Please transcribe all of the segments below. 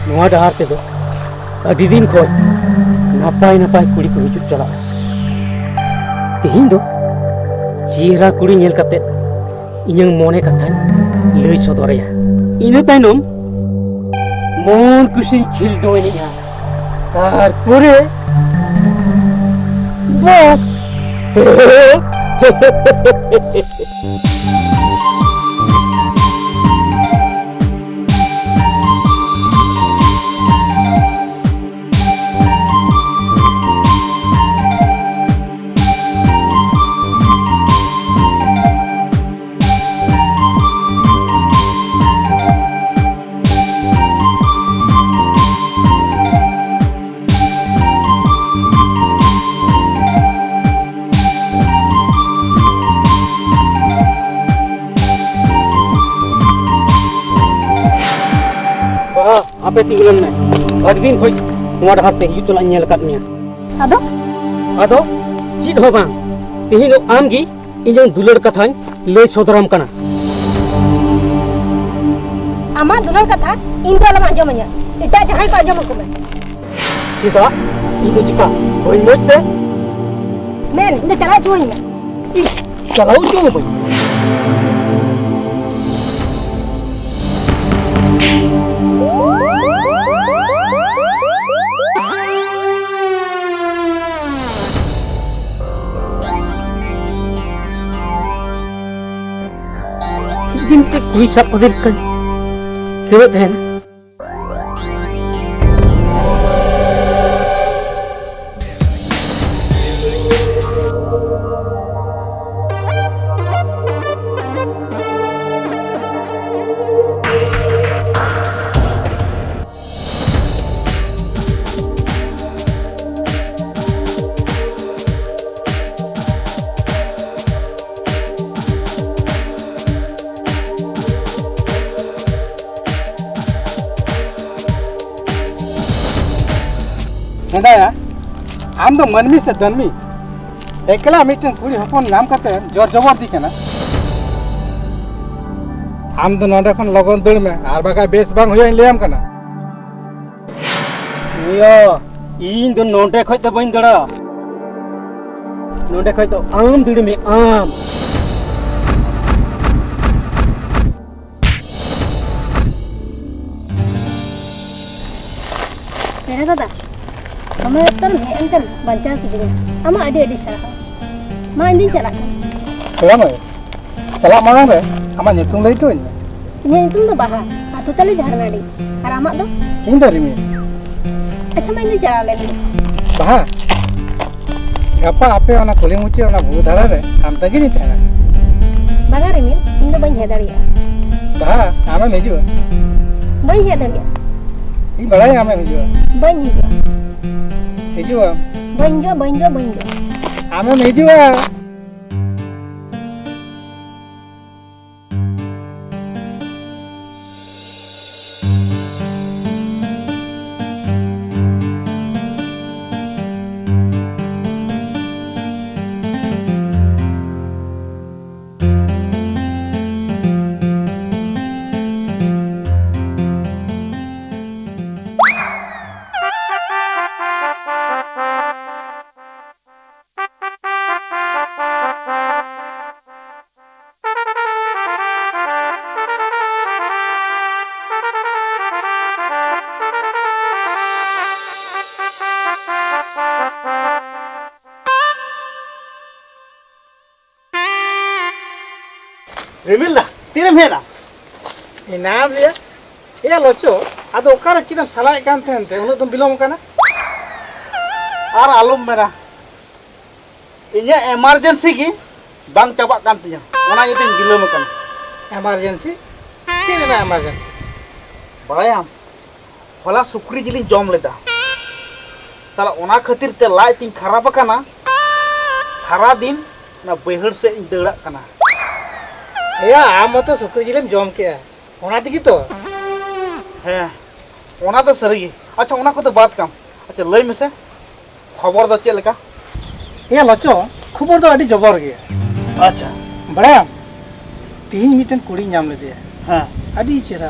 नवा डहार ते दो अडी दिन को नापाय नापाय कुड़ी को हिजुग चला तेहिं दो चेहरा कुड़ी नेल कते इᱧᱟᱝ मोने कथा लई सदरया इना तायनम मन कुसी खिल दोनिया तारपरे बस apa tinggalan na adi din khoj nwa dahar te hiu tola nyel kat nia ado chid ho bang tehin do am gi inyang dular kathañ lay sodoram kana ama dular katha इन तो alam anjom nya eta jahay ko anjom ko me chida ido chika hoi moj te men inde chala chuin me chalau chu bai दिन ते कोई सब पदर कर केवत है ना या आम दो मनमी से दनमी एकला मिटन कुड़ी हपन नाम कते जोर जबर दी केना आम दो नोडे खन लगन दड़ में आर बाका बेस बांग होय लेम कना यो इन दो नोडे खय त बइन दड़ा नोडे खय तो आम दड़ में आम मेरा दादा समय तर है अंकल बंचा की अमा अडी अडी सरा मा इंदी चला केम चला मांग रे आमा नितुम लई तो इने नितुम दो बाहा आतु तले झारनाडी और आमा दो इन दो रिमी अच्छा मैं इंदी चला ले बाहा गप्पा आपे ओना कोली मुचे ओना भू धारा रे आम तगी नी तेना बागा रिमी इन दो बन हे दड़िया बाहा आमे मेजु बन हे दड़िया इन बड़ाई आमे मेजु बन हिजो मेजु बन जो आमे मेजु रिमिल तीन हेना इनाम लिया या लोचो आदो ओकारे चिदम सलाय कान थेनते उन तुम बिलोम काना और आलम मेरा इन्या इमरजेंसी की बांग चाबा कान तिया ओना यतिन बिलोम काना इमरजेंसी चिन ना इमरजेंसी बड़ायाम होला सुक्री जिलिन जम लेदा ताला ओना खातिर ते लाय तिन खराब काना सारा दिन ना बैहर से इन दड़ा काना या आम तो सुक्री जिलेम जम के ओना दिगी तो है ओना तो सरी अच्छा ओना को तो बात काम अच्छा लई में से खबर दो चेल का या लचो खबर तो अडी जबर गे अच्छा बड़ा तीन मिटन कुड़ी नाम ले दे हां अडी चेरा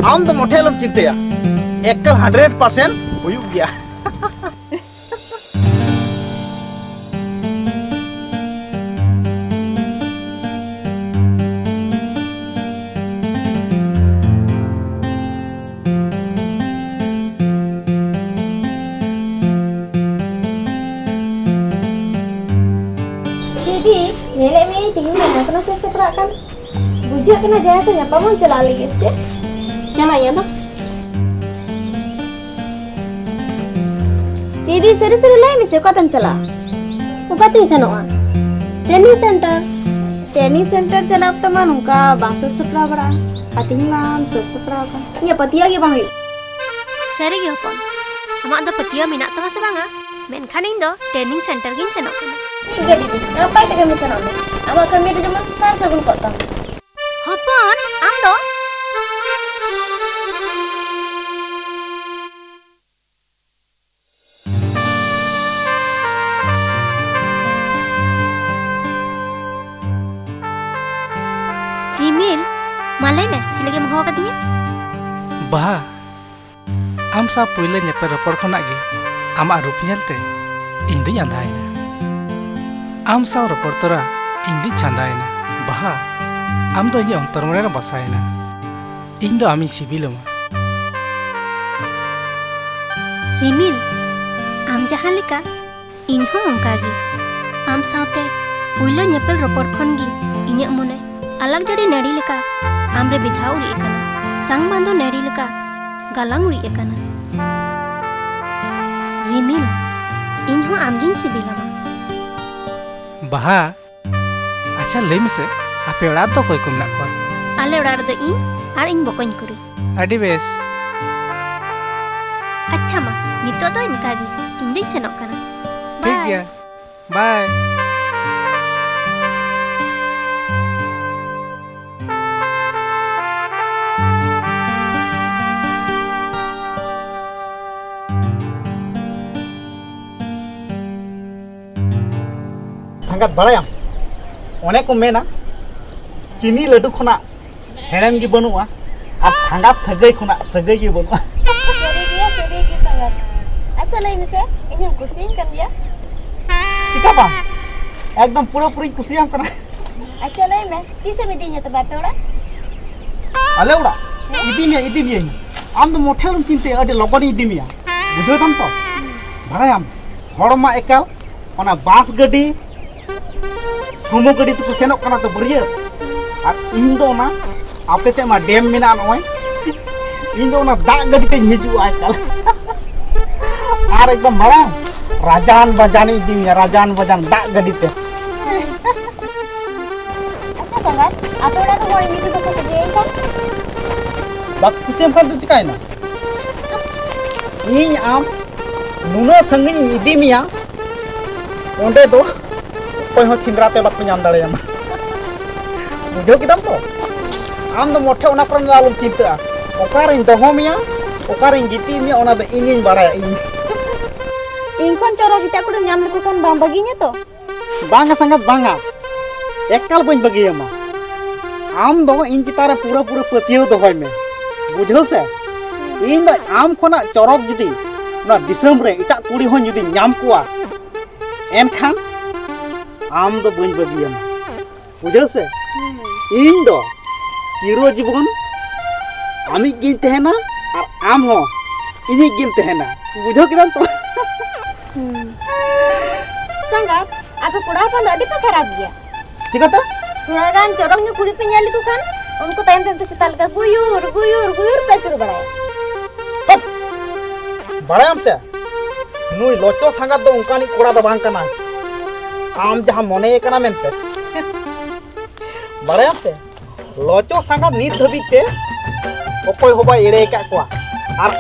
आम तो मोटे लम चिंतया एकल 100% हुयुग गया Jadi, nyelek mi tinggi mana kena saya seperakan. Bujak kena jaya tu nyapa mau celah lagi sih. Nyala ya tuh. Didi seri-seri lain mesti kau tam celah. Apa tu sana? Training center. Training center celah teman uka bangsa sepera bera. Atingam sepera kan. Nyapa tiya ke bang? Sari ge hopon. Amak anda petia minat tama sebanga. Menkan indo training center gin senok kana. Tiga Didi. Ngapai tak kami sana? Amak kami ada zaman sar sabun kau tam. Hopon, am do. Jimil, malay me, cilage mau katanya? Bah, am sa puyla nyepe rapor khona ge ama rup nyelte indi andhaina am sa rapor tora indi chandaina bah am do nya ontar mone basaina indo ami sibilama Rimil, am jahan leka, inho ongka ge am saute puyla nyepel rapor khon ge inyak mone alag jadi nadi leka amre bidhau ri ekana sang bando nadi leka galang ri ekana Rimil, inho amgin sibilama bah acha lay mese ape orat to koy kum nak ko ale orar do in ar in bokoñ kuri adi bes acha ma nito do inka ge indi senok kana ठीक गया bye संगत बड़ायाम ओने को मेना चीनी लड्डू खुना हेड़म की बनुआ और संगत सगई खुना सगई की बनुआ Seri dia sangat. Acha lain mesti. Ini yang kucing kan dia. चिका बा एकदम पूरा पूरी खुशियां करना Acha lain meh. Bisa medinya tu bapak orang. अले उड़ा इदी में आम तो मोटे लम चिंते अडे लगन इदी मिया बुझो तम तो बड़ायाम हड़मा एकल ओना बास गड्डी सुमो गड्डी तो सेनोक कना तो बरिया और इन दो ना आपे से मा डैम मेना नय इन दो ना दाग गड्डी ते हिजुआ एकल और एकदम बड़ा राजान बजानी इदी मिया राजान बजान दाग गड्डी ते Acha sangat. Apa orang tu orang ini tu kerja kan? बात कुसेम खान तो चिकाय ना इन आम नुनो संगिन इदी मिया ओंडे दो कोई हो सिंद्राते बात ᱧᱟᱢ दाड़ेयामा बुझो किदम तो आम दो मोठे ओना करन लालम चिंता ओकारिन दोहो मिया ओकारिन गिती मिया ओना दो इनिन बाड़ाया इन Ingkon coro kita kudu nyam leku kan bang baginya tu. बांगा संगत बांगा एकल बन बगियामा आम दो इन चितारे पूरा पूरा पतियो दोहोय में बुझो से इन दो आम खोना चरक जुदी ना दिसम रे इटा कुड़ी होन जुदी ᱧᱟᱢ कुआ एनखान आम दो बन बगियामा बुझो से इन दो चिरो जीवन आमी गिन तहना और आम हो इनी गिन तहना बुझो किदम तो Sangat. Apa kuda apa ndak dipakai dia. ठीक है तो Kuda kan corongnya kulit penyal itu kan. Unku time tu setal ka guyur pecur baraya. बड़ायाम से नुई लोचो संगत दो उनकानी कोड़ा दो बांग कना आम जहां मोने कना मेनते बड़ायाम से लोचो संगत नीत धबिते ओकोय होबा एड़े का कोआ और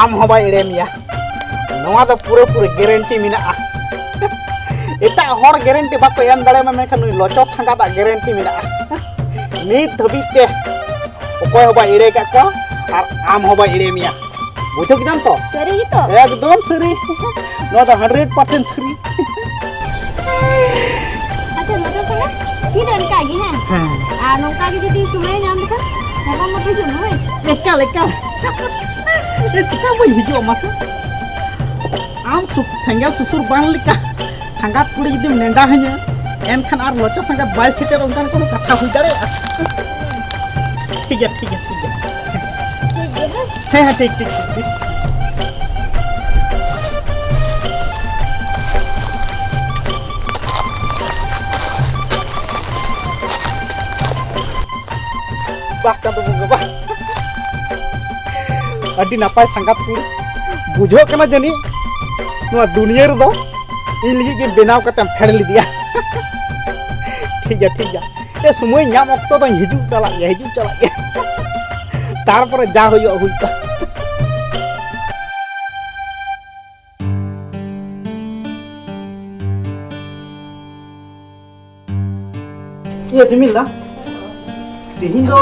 आम होबा एड़े मिया नवा दो पूरे पूरे गारंटी मिना एटा हर गारंटी बाको एम दाड़े में मेखा नुई लोचो संगत गारंटी मिना नीत धबिते ओकोय होबा एड़े का कोआ और आम होबा एड़े मिया बुझो किदम तो Seri itu. एकदम सरी नो द 100% सरी Acha lucu sangat. Tidak kan gini. Ah nongka jadi sumai nyam kan. Siapa mau tujuh Ekal. Cika boy hijau masa. Tinggal susur bang lika. Sangat kuli jadi menendah hanya. Enkan ar loco sangat baik seter ongkan kono kata hujare. Tiga. Heh, tik. Bah, kan tuh bah. Adi napai sangat kuri. Bujo kena jani. Nuah dunia ru do. Ini lagi benaw katam ferli dia. Tiga. Ya semua nyam waktu tuh hijau cala ya. Tarpore ja hoyo huita. Iya Jamil lah. Tihin do.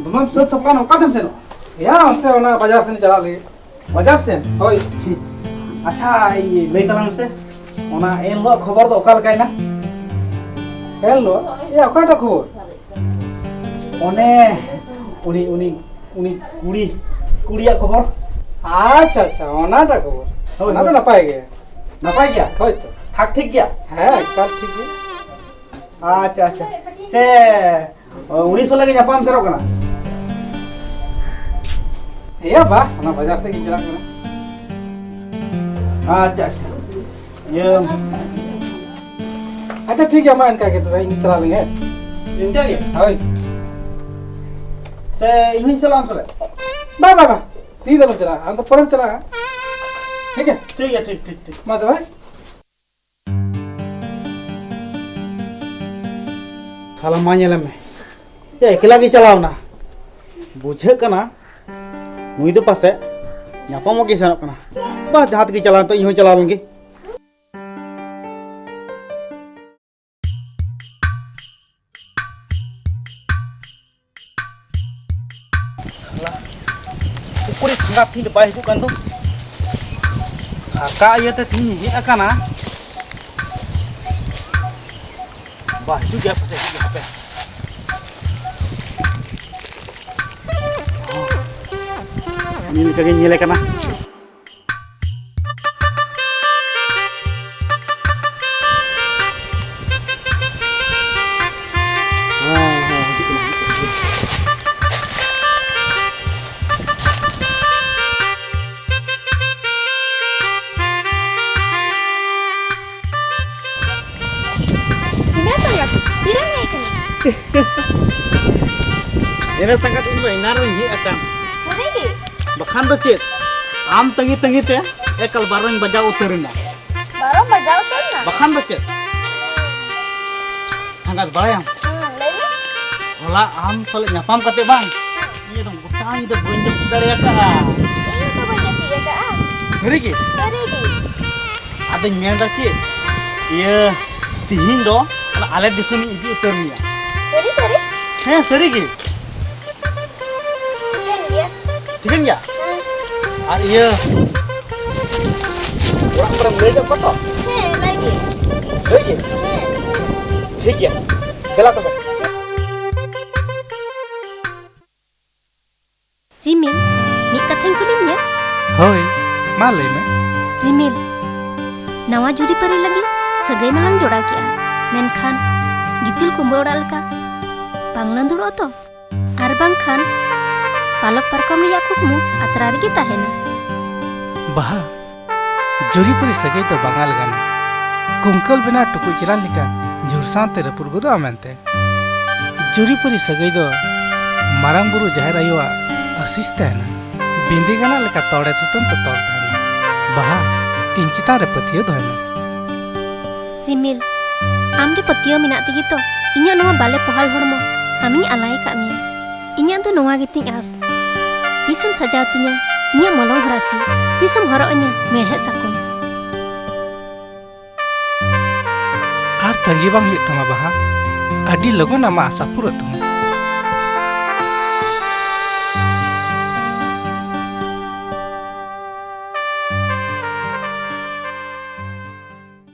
Dumam sopan kadam seno. Ya, onte ona बाजार से चला ले बाजार से होय अच्छा ये ले तलांग से ओना एन लो खबर दो ओकाल काइना हेलो ये अकाटा खबर ओने उनी कुड़िया खबर अच्छा ओनाटा खबर होय, ओना तो होय। नपाय गे नपाय गया होय तो ठाक ठीक गया है एकदम ठीक है अच्छा से उनी सोले के जापान से रोकना ये बा ओना बाजार से की चला करना अच्छा ये अच्छा ठीक है मैं इनका के तो इन चला लेंगे इनका ये होय से इन्हीं सलाम सोले बा ती दल चला हम तो परम चला है ठीक है ठीक है ठीक मत भाई खाला मान्यला में ये अकेला की चलाओ ना बुझे कना मुई तो पासे ᱧᱟᱯᱟᱢᱚᱜ ᱜᱮ ᱥᱮᱱᱚᱜ ᱠᱟᱱᱟ ᱵᱟ ᱡᱟᱦᱟᱸ ᱛᱮᱜᱮ ᱪᱟᱞᱟᱣ ᱛᱚ ᱤᱧ ᱦᱚᱸ ᱪᱟᱞᱟᱣ ᱞᱮᱱᱜᱮ ukuri sangat tinggi baik itu kan tuh kakak iya teh tinggi hit akana baju dia pakai juga apa ini kagak nyele kana ini sangat ini ngaruh ini akan bakhan do chet am tangi te ekal barang bajau uterin bakhan do chet sangat barang hola am sole nyapam kate bang ini dong gotang itu bonjok dari ka ngeri ki ada nyenda chet iya tihin do ale disuni idi uternya seri ki ठीक है और ये orang ले जाओ कतो ठीक है चला तो Rimil, mi kathang kulim ya? होय मा लई में Rimil, nawa juri pari lagi sagai malang joda kia. Menkan gitil kumba oral ka. Panglan dulu to. Arbang khan palak parkam riyak kukmu atrari kita hena. बहा जुरी परी सगे तो बंगाल गाना कुंकल बिना टुकु चिलान लिका जुरसान तेरे पुरगुदो आमेंते जुरी परी सगे तो मारांग बुरु जाहिर आयुआ असिस तहना बिंदी गाना लिका तोड़े सुतम तो तोड़ तहना बहा इंचिता रे पतियो दोहना Rimil, amri patio minat tigi to. Inya noa bale pohal hormo. Ami alai ka mi. Inya to noa giting as. Tisam sajatinya. Inya molong harasi. Tisam horoknya merhe sakun. आर तंगी बांग हुई तमा बहा अडी लगो नामा आशा पूरा तुम